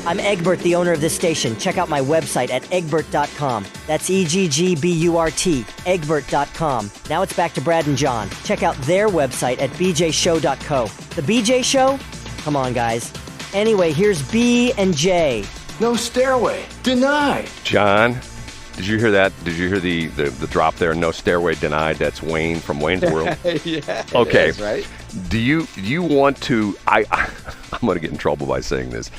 I'm Egbert, the owner of this station. Check out my website at egbert.com. That's EGGBURT, egbert.com. Now it's back to Brad and John. Check out their website at bjshow.co. The BJ Show? Come on, guys. Anyway, here's B and J. No stairway. Denied. John, did you hear that? Did you hear the drop there? No stairway denied. That's Wayne from Wayne's World. Yeah. Okay. Is, right? Do you want to? I'm going to get in trouble by saying this.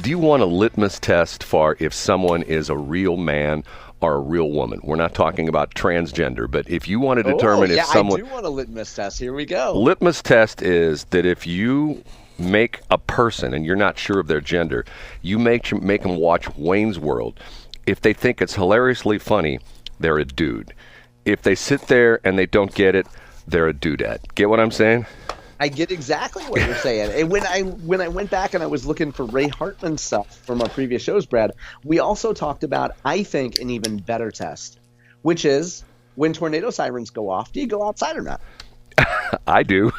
Do you want a litmus test for if someone is a real man or a real woman? We're not talking about transgender, but if you want to determine if someone... I do want a litmus test. Here we go. Litmus test is that if you make a person and you're not sure of their gender, you make them watch Wayne's World. If they think it's hilariously funny, they're a dude. If they sit there and they don't get it, they're a dudette. Get what I'm saying? I get exactly what you're saying. And when I went back and I was looking for Ray Hartman stuff from our previous shows, Brad, we also talked about, I think, an even better test, which is when tornado sirens go off, do you go outside or not? I do.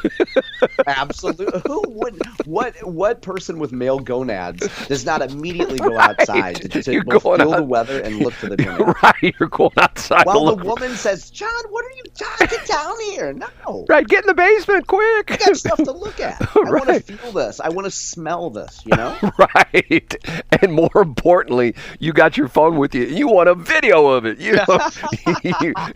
Absolutely. Who would? What person with male gonads does not immediately go outside to both feel the weather and look for the tornado? Right, you're going outside. While the woman says, "John, what are you? John, get down here!" No. Right, get in the basement, quick. I got stuff to look at. I want to feel this. I want to smell this. You know. Right, and more importantly, you got your phone with you. You want a video of it. You know,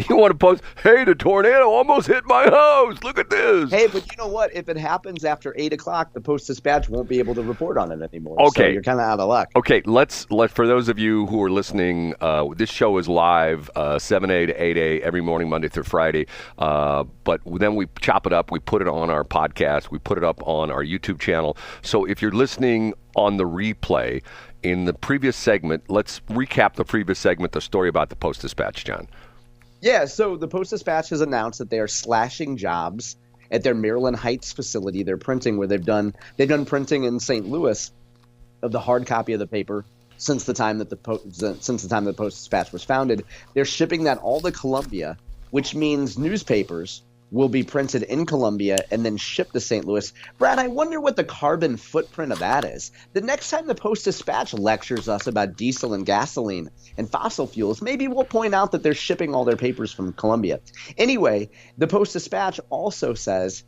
you want to post, "Hey, the tornado almost hit my house. Look at this." Hey, but you know what? If it happens after 8 o'clock, the Post-Dispatch won't be able to report on it anymore. Okay. So you're kind of out of luck. Okay, let's for those of you who are listening, this show is live 7A to 8A every morning, Monday through Friday. But then we chop it up. We put it on our podcast. We put it up on our YouTube channel. So if you're listening on the replay, in the previous segment, let's recap the previous segment, the story about the Post-Dispatch, John. Yeah, so the Post-Dispatch has announced that they are slashing jobs at their Maryland Heights facility. They're printing where they've done printing in St. Louis of the hard copy of the paper since the time that the Post-Dispatch was founded. They're shipping that all to Columbia, which means newspapers will be printed in Columbia and then shipped to St. Louis. Brad, I wonder what the carbon footprint of that is. The next time the Post-Dispatch lectures us about diesel and gasoline and fossil fuels, maybe we'll point out that they're shipping all their papers from Columbia. Anyway, the Post-Dispatch also says,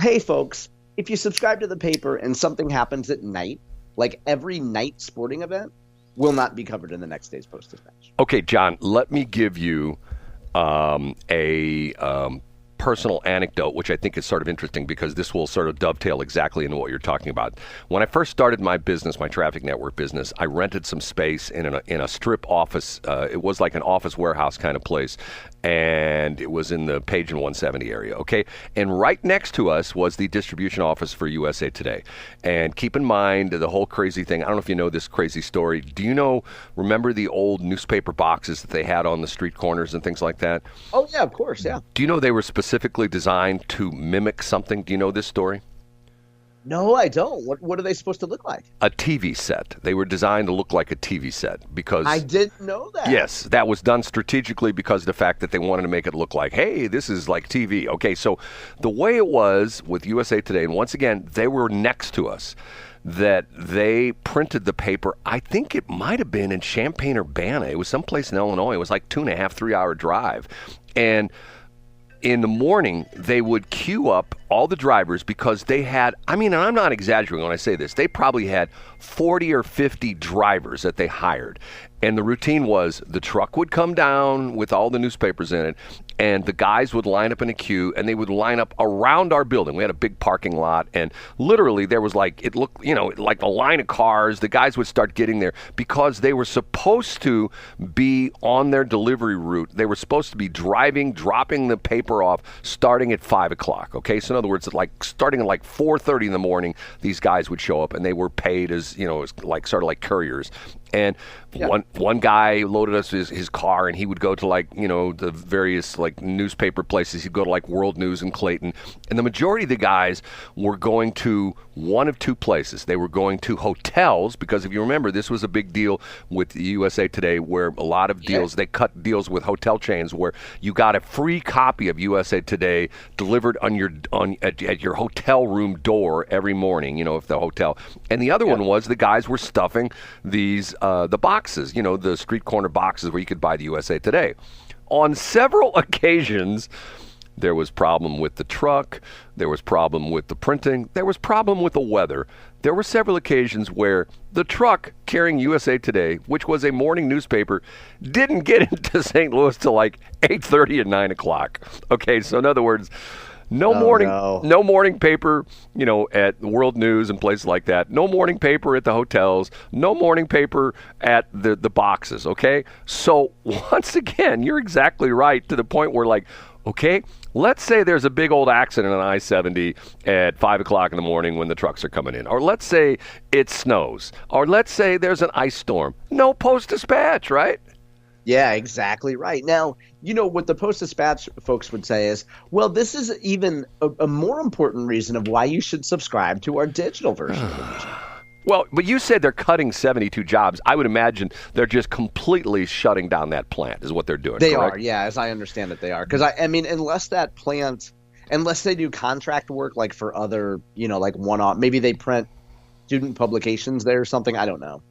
hey, folks, if you subscribe to the paper and something happens at night, like every night sporting event, will not be covered in the next day's Post-Dispatch. Okay, John, let me give you a personal anecdote, which I think is sort of interesting because this will sort of dovetail exactly into what you're talking about. When I first started my business, my traffic network business, I rented some space in a strip office. It was like an office warehouse kind of place, and it was in the Page and 170 area, okay? And right next to us was the distribution office for USA Today. And keep in mind the whole crazy thing. I don't know if you know this crazy story. Do you remember the old newspaper boxes that they had on the street corners and things like that? Oh, yeah, of course, yeah. Do you know they were specifically designed to mimic something? Do you know this story? No, I don't. What are they supposed to look like? A TV set. They were designed to look like a TV set because... I didn't know that. Yes, that was done strategically because of the fact that they wanted to make it look like, hey, this is like TV. Okay, so the way it was with USA Today, and once again, they were next to us, that they printed the paper. I think it might have been in Champaign-Urbana. It was someplace in Illinois. It was like 2.5, 3-hour drive. And in the morning, they would queue up all the drivers because they had, I mean, I'm not exaggerating when I say this, they probably had 40 or 50 drivers that they hired. And the routine was the truck would come down with all the newspapers in it, and the guys would line up in a queue, and they would line up around our building. We had a big parking lot, and literally there was like, it looked, like a line of cars. The guys would start getting there because they were supposed to be on their delivery route. They were supposed to be driving, dropping the paper off, starting at 5 o'clock, okay? So in other words, like starting at like 4:30 in the morning, these guys would show up, and they were paid as, as like sort of like couriers. And one guy loaded us his car, and he would go to the various newspaper places. He'd go to World News in Clayton, and the majority of the guys were going to one of two places. They were going to hotels, because if you remember, this was a big deal with the USA Today, where a lot of deals, they cut deals with hotel chains where you got a free copy of USA Today delivered at your hotel room door every morning, if the hotel. And the other one was the guys were stuffing these the boxes, the street corner boxes where you could buy the USA Today. On several occasions, there was problem with the truck, there was problem with the printing, there was problem with the weather. There were several occasions where the truck carrying USA Today, which was a morning newspaper, didn't get into St. Louis till 8:30 and 9 o'clock. Okay, so in other words, no morning paper, at World News and places like that. No morning paper at the hotels. No morning paper at the boxes, okay? So once again, you're exactly right, to the point where okay, let's say there's a big old accident on I-70 at 5 o'clock in the morning when the trucks are coming in. Or let's say it snows. Or let's say there's an ice storm. No Post-Dispatch, right? Yeah, exactly right. Now, what the Post-Dispatch folks would say is, well, this is even a more important reason of why you should subscribe to our digital version of the news. Well, but you said they're cutting 72 jobs. I would imagine they're just completely shutting down that plant is what they're doing, They correct? are, yeah, as I understand it, they are. Because, I mean, unless they do contract work for other, one-off, maybe they print student publications there or something, I don't know.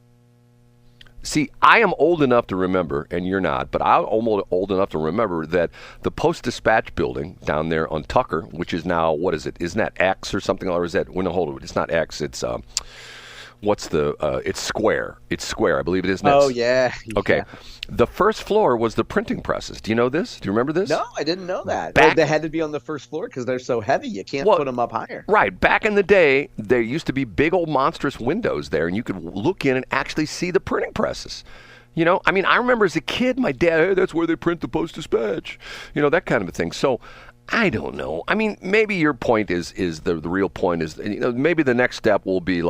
See, I am old enough to remember, and you're not, but I'm old enough to remember that the Post-Dispatch building down there on Tucker, which is now, what is it? Isn't that X or something? Or is that, well, no, hold on, it's not X, it's, it's Square. It's Square, I believe it is next. Oh, yeah. Okay. Yeah. The first floor was the printing presses. Do you know this? Do you remember this? No, I didn't know that. They had to be on the first floor because they're so heavy. You can't put them up higher. Right. Back in the day, there used to be big old monstrous windows there, and you could look in and actually see the printing presses. I mean, I remember as a kid, my dad, hey, that's where they print the Post-Dispatch. That kind of a thing. So I don't know. I mean, maybe your point is the real point is, maybe the next step will be we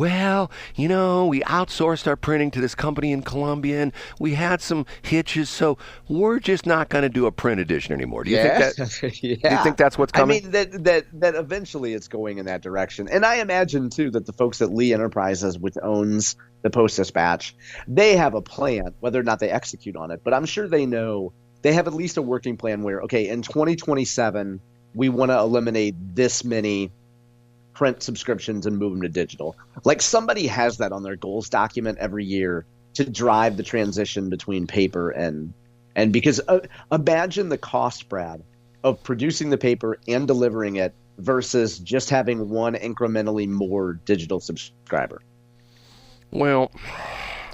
outsourced our printing to this company in Colombia, and we had some hitches, so we're just not going to do a print edition anymore. Do you think that? Yeah. Do you think that's what's coming? I mean, that eventually it's going in that direction. And I imagine, too, that the folks at Lee Enterprises, which owns the Post-Dispatch, they have a plan, whether or not they execute on it. But I'm sure they know. They have at least a working plan where, okay, in 2027, we want to eliminate this many print subscriptions and move them to digital. Somebody has that on their goals document every year to drive the transition between paper and because imagine the cost, Brad, of producing the paper and delivering it versus just having one incrementally more digital subscriber. Well,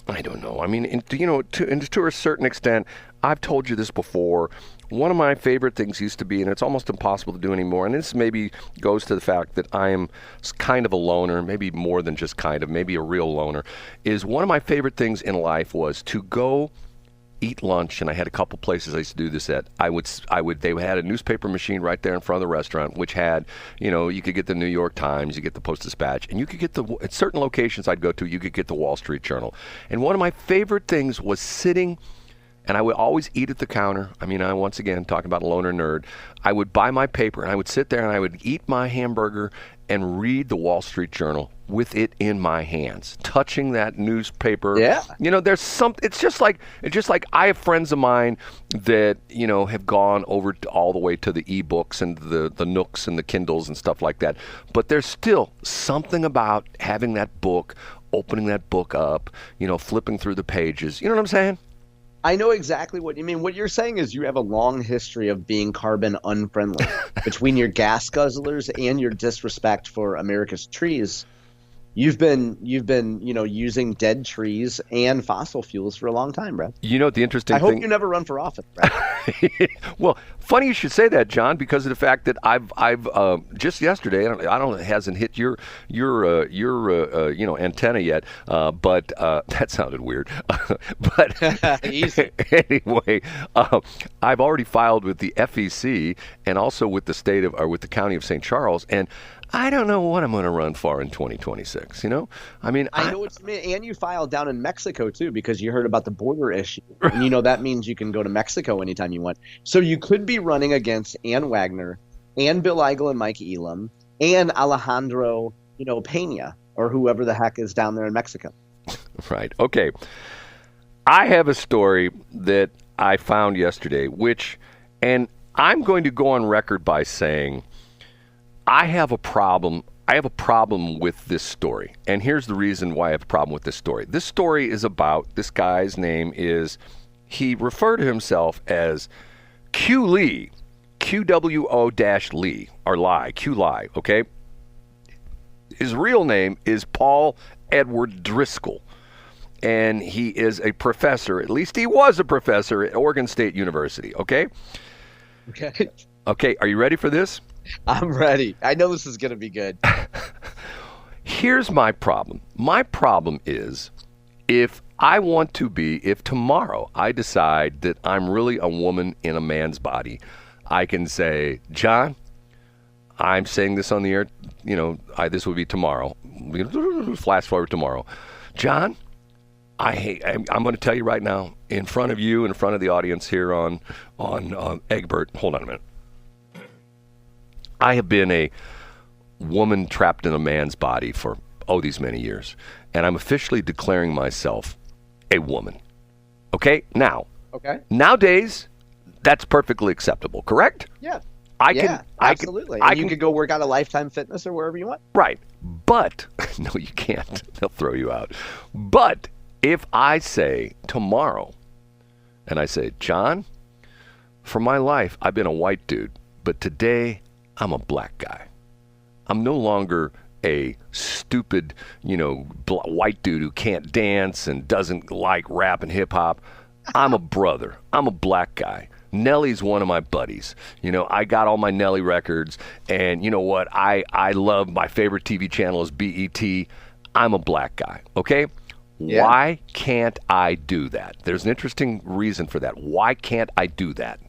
I don't know. I mean, to a certain extent, I've told you this before. One of my favorite things used to be, and it's almost impossible to do anymore, and this maybe goes to the fact that I am kind of a loner, maybe more than just kind of, maybe a real loner, is one of my favorite things in life was to go eat lunch, and I had a couple places I used to do this at. They had a newspaper machine right there in front of the restaurant, which had, you could get the New York Times, you get the Post-Dispatch, and you could get at certain locations I'd go to, you could get the Wall Street Journal. And one of my favorite things was sitting, and I would always eat at the counter. I mean, once again, talking about a loner nerd, I would buy my paper, and I would sit there, and I would eat my hamburger and read the Wall Street Journal with it in my hands, touching that newspaper. Yeah. There's it's just like I have friends of mine that, have gone over all the way to the ebooks and the Nooks and the Kindles and stuff like that. But there's still something about having that book, opening that book up, flipping through the pages. You know what I'm saying? I know exactly what you mean. What you're saying is you have a long history of being carbon unfriendly between your gas guzzlers and your disrespect for America's trees. You've been using dead trees and fossil fuels for a long time, Brad. The interesting thing. I hope you never run for office, Brad. Well, funny you should say that, John, because of the fact that I've just yesterday, it hasn't hit your antenna yet, but that sounded weird. But easy. Anyway, I've already filed with the FEC and also with the with the county of St. Charles, and I don't know what I'm going to run for in 2026. You know, I mean, I know what you mean, and you filed down in Mexico too because you heard about the border issue, and you know that means you can go to Mexico anytime you want. So you could be running against Ann Wagner, and Bill Eigel and Mike Elam, and Alejandro, Pena, or whoever the heck is down there in Mexico. Right. Okay. I have a story that I found yesterday, and I'm going to go on record by saying I have a problem. I have a problem with this story. And here's the reason why I have a problem with this story. This story is about, this guy's name is, he referred to himself as Qwo-Li, Qwo-Li, or Lie, Qwo-Li, okay? His real name is Paul Edward Driskill. And he is a professor, at least he was a professor at Oregon State University, okay? Okay. Okay, are you ready for this? I'm ready. I know this is going to be good. Here's my problem. My problem is if tomorrow I decide that I'm really a woman in a man's body, I can say, John, I'm saying this on the air, this would be tomorrow. Flash forward tomorrow. John, I'm going to tell you right now, in front of you, in front of the audience here on Egbert, hold on a minute. I have been a woman trapped in a man's body for, these many years. And I'm officially declaring myself a woman. Okay? Now. Okay. Nowadays, that's perfectly acceptable, correct? Yeah. Absolutely. Absolutely. You could go work out at Lifetime Fitness or wherever you want. Right. But, no, you can't. They'll throw you out. But if I say tomorrow, and I say, John, for my life, I've been a white dude, but today I'm a black guy. I'm no longer a stupid, white dude who can't dance and doesn't like rap and hip hop. I'm a brother. I'm a black guy. Nelly's one of my buddies. I got all my Nelly records, and you know what? I love, my favorite TV channel is BET. I'm a black guy, okay? Yeah. Why can't I do that? There's an interesting reason for that. Why can't I do that?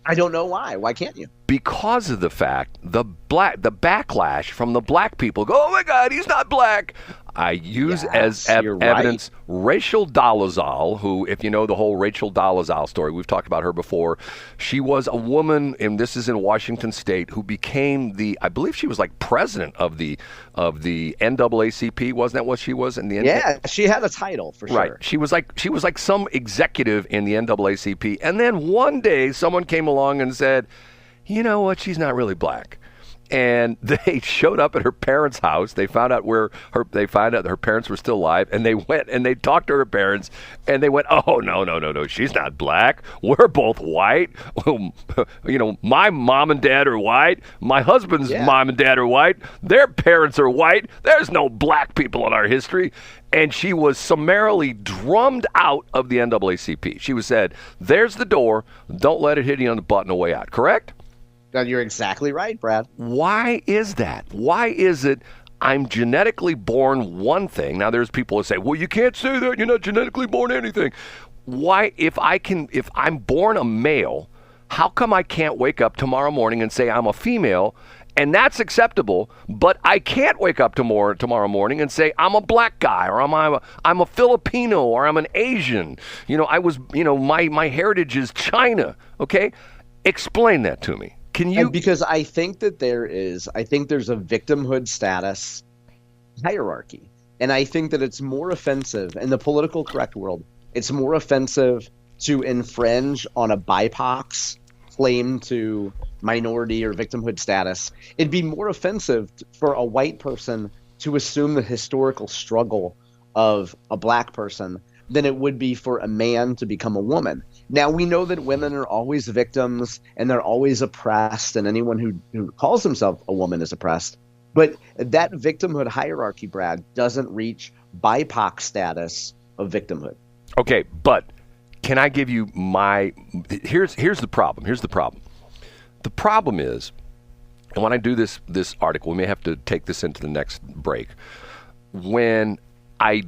I don't know why. Why can't you? Because of the fact the backlash from the black people go, oh my God, he's not black. I use evidence Rachel Dolezal, who, if you know the whole Rachel Dolezal story, we've talked about her before. She was a woman, and this is in Washington State, who became I believe she was like president of the NAACP. Wasn't that what she was in the? Yeah, she had a title for sure. Right. She was like some executive in the NAACP, and then one day someone came along and said, you know what? She's not really black. And they showed up at her parents' house. They found out that her parents were still alive, and they went and they talked to her parents, and they went, "Oh no, she's not black. We're both white. My mom and dad are white. My husband's mom and dad are white. Their parents are white. There's no black people in our history." And she was summarily drummed out of the NAACP. She was said, "There's the door. Don't let it hit you on the butt on the way out." Correct? You're exactly right, Brad. Why is that? Why is it I'm genetically born one thing? Now, there's people who say, well, you can't say that. You're not genetically born anything. Why, if I'm born a male, how come I can't wake up tomorrow morning and say I'm a female? And that's acceptable, but I can't wake up tomorrow morning and say I'm a black guy, or I'm a Filipino, or I'm an Asian. My heritage is China. Okay? Explain that to me. Can you? Because I think that there's a victimhood status hierarchy. And I think that it's more offensive in the political correct world. It's more offensive to infringe on a BIPOC's claim to minority or victimhood status. It'd be more offensive for a white person to assume the historical struggle of a black person than it would be for a man to become a woman. Now, we know that women are always victims and they're always oppressed, and anyone who calls himself a woman is oppressed. But that victimhood hierarchy, Brad, doesn't reach BIPOC status of victimhood. Okay, but can I give you here's the problem. Here's the problem. The problem is, and when I do this article, we may have to take this into the next break. When I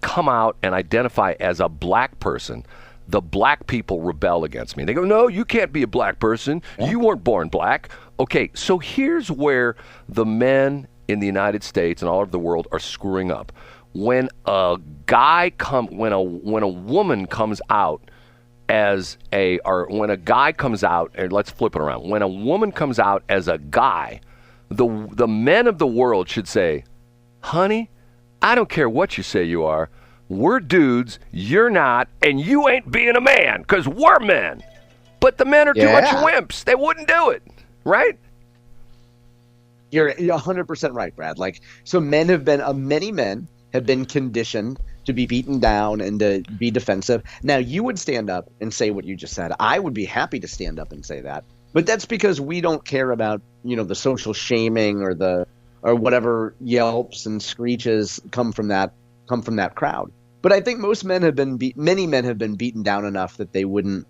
come out and identify as a black person, the black people rebel against me. They go, no, you can't be a black person. You weren't born black. Okay, so here's where the men in the United States and all over the world are screwing up. When a woman comes out when a guy comes out, and let's flip it around. When a woman comes out as a guy, the men of the world should say, honey, I don't care what you say you are. We're dudes, you're not, and you ain't being a man, because we're men. But the men are too much wimps. They wouldn't do it, right? You're 100% right, Brad. So many men have been conditioned to be beaten down and to be defensive. Now, you would stand up and say what you just said. I would be happy to stand up and say that. But that's because we don't care about, the social shaming or whatever yelps and screeches come from that crowd. But I think many men have been beaten down enough that they wouldn't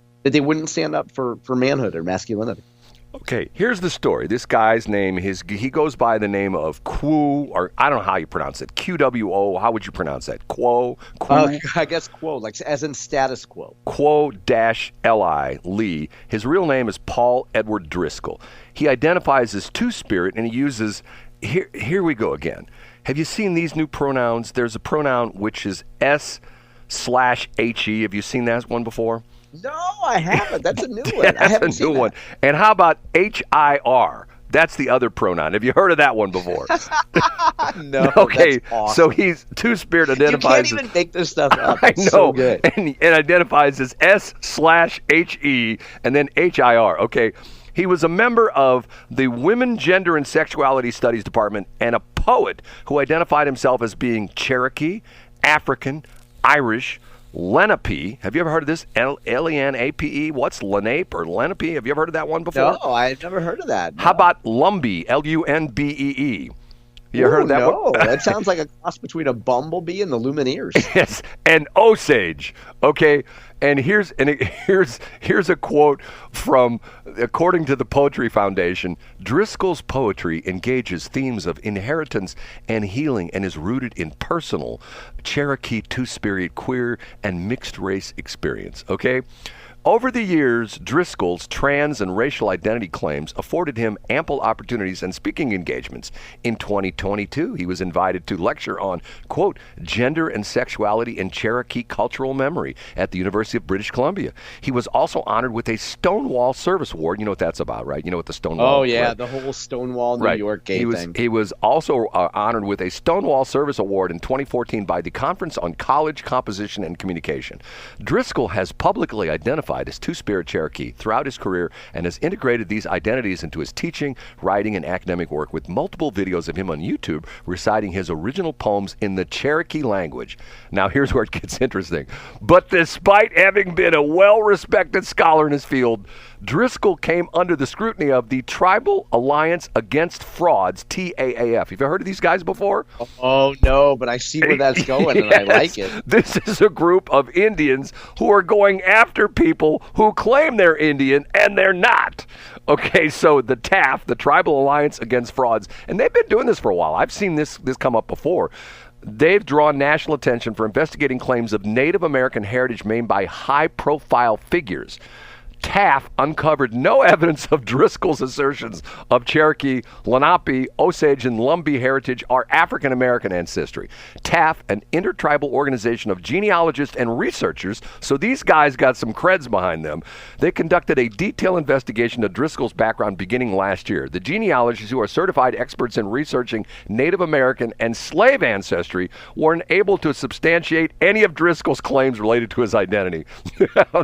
stand up for manhood or masculinity. Okay, here's the story. This guy's name, he goes by the name of Qwo, or I don't know how you pronounce it. QWO, how would you pronounce that? Qwo? I guess Qwo, as in status quo. Qwo-Li. His real name is Paul Edward Driskill. He identifies as Two-Spirit, and he uses, here we go again. Have you seen these new pronouns? There's a pronoun which is S/HE. Have you seen that one before? No, I haven't. That's a new one. I haven't seen that. And how about HIR? That's the other pronoun. Have you heard of that one before? No. Okay, that's awesome. So he's Two-Spirit identifies. You can't even make this stuff up. I It's know. So good. And identifies as S/HE and then HIR. Okay. He was a member of the Women, Gender, and Sexuality Studies Department and a poet who identified himself as being Cherokee, African, Irish, Lenape. Have you ever heard of this? Lenape? What's Lenape or Lenape? Have you ever heard of that one before? No, I've never heard of that. No. How about Lumbee? Lunbee. You heard of that one? No, that sounds like a cross between a bumblebee and the Lumineers. Yes, and Osage. Okay, and here's a quote from, according to the Poetry Foundation, Driskill's poetry engages themes of inheritance and healing and is rooted in personal Cherokee, Two-Spirit, queer, and mixed race experience. Okay. Over the years, Driskill's trans and racial identity claims afforded him ample opportunities and speaking engagements. In 2022, he was invited to lecture on, quote, gender and sexuality in Cherokee cultural memory at the University of British Columbia. He was also honored with a Stonewall Service Award. You know what that's about, right? You know what the Stonewall... Oh, yeah, right? The whole Stonewall New York gay thing. He was also honored with a Stonewall Service Award in 2014 by the Conference on College Composition and Communication. Driskill has publicly identified as Two-Spirit Cherokee throughout his career and has integrated these identities into his teaching, writing, and academic work with multiple videos of him on YouTube reciting his original poems in the Cherokee language. Now, here's where it gets interesting. But despite having been a well-respected scholar in his field, Driskill came under the scrutiny of the Tribal Alliance Against Frauds, TAAF. Have you ever heard of these guys before? Oh, no, but I see where that's going, and I like it. This is a group of Indians who are going after people who claim they're Indian, and they're not. Okay, so the TAAF, the Tribal Alliance Against Frauds, and they've been doing this for a while. I've seen this come up before. They've drawn national attention for investigating claims of Native American heritage made by high-profile figures. TAAF uncovered no evidence of Driskill's assertions of Cherokee, Lenape, Osage, and Lumbee heritage or African American ancestry. TAAF, an intertribal organization of genealogists and researchers, so these guys got some creds behind them, they conducted a detailed investigation of Driskill's background beginning last year. The genealogists, who are certified experts in researching Native American and slave ancestry, weren't able to substantiate any of Driskill's claims related to his identity.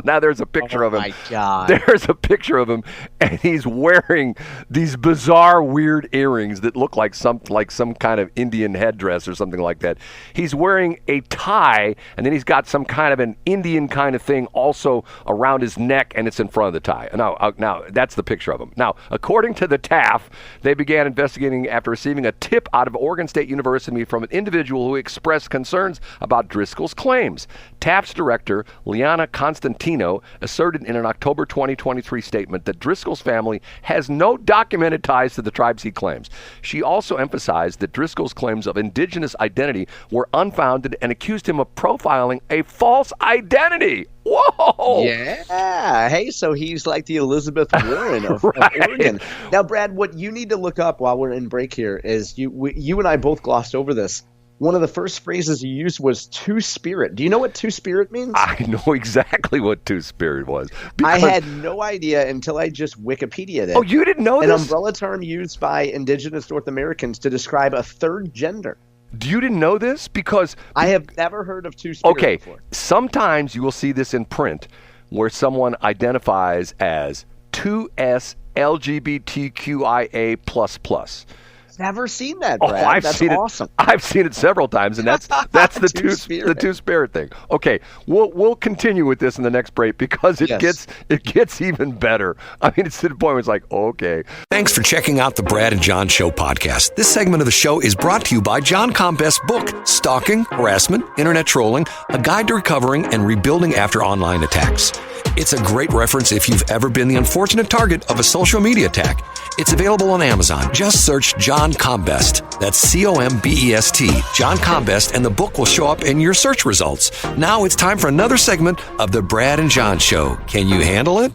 Now there's a picture of him. My God. There's a picture of him, and he's wearing these bizarre, weird earrings that look like some kind of Indian headdress or something like that. He's wearing a tie, and then he's got some kind of an Indian kind of thing also around his neck, and it's in front of the tie. Now that's the picture of him. Now, according to the TAAF, they began investigating after receiving a tip out of Oregon State University from an individual who expressed concerns about Driskill's claims. TAAF's director, Liana Constantino, asserted in an October October 2023 statement that Driskill's family has no documented ties to the tribes he claims. She also emphasized that Driskill's claims of indigenous identity were unfounded and accused him of profiling a false identity. Whoa! Yeah. Hey, so he's like the Elizabeth Warren of Oregon. Now, Brad, what you need to look up while we're in break here is you and I both glossed over this. One of the first phrases you used was two-spirit. Do you know what two-spirit means? I know exactly what two-spirit was. I had no idea until I just Wikipedia'd it. Oh, you didn't know this? An umbrella term used by indigenous North Americans to describe a third gender. You didn't know this? Because I have never heard of two-spirit before. Sometimes you will see this in print where someone identifies as 2S LGBTQIA++. Never seen that, Brad. I've That's seen awesome. it. I've seen it several times, and that's the two-spirit thing. Okay, we'll continue with this in the next break because it gets even better. I mean, it's to the point where it's like, okay. Thanks for checking out the Brad and John Show podcast. This segment of the show is brought to you by John Combest's book, Stalking, Harassment, Internet Trolling, A Guide to Recovering and Rebuilding After Online Attacks. It's a great reference if you've ever been the unfortunate target of a social media attack. It's available on Amazon. Just search John Combest. That's Combest, John Combest, and the book will show up in your search results. Now it's time for another segment of the Brad and John Show. Can you handle it?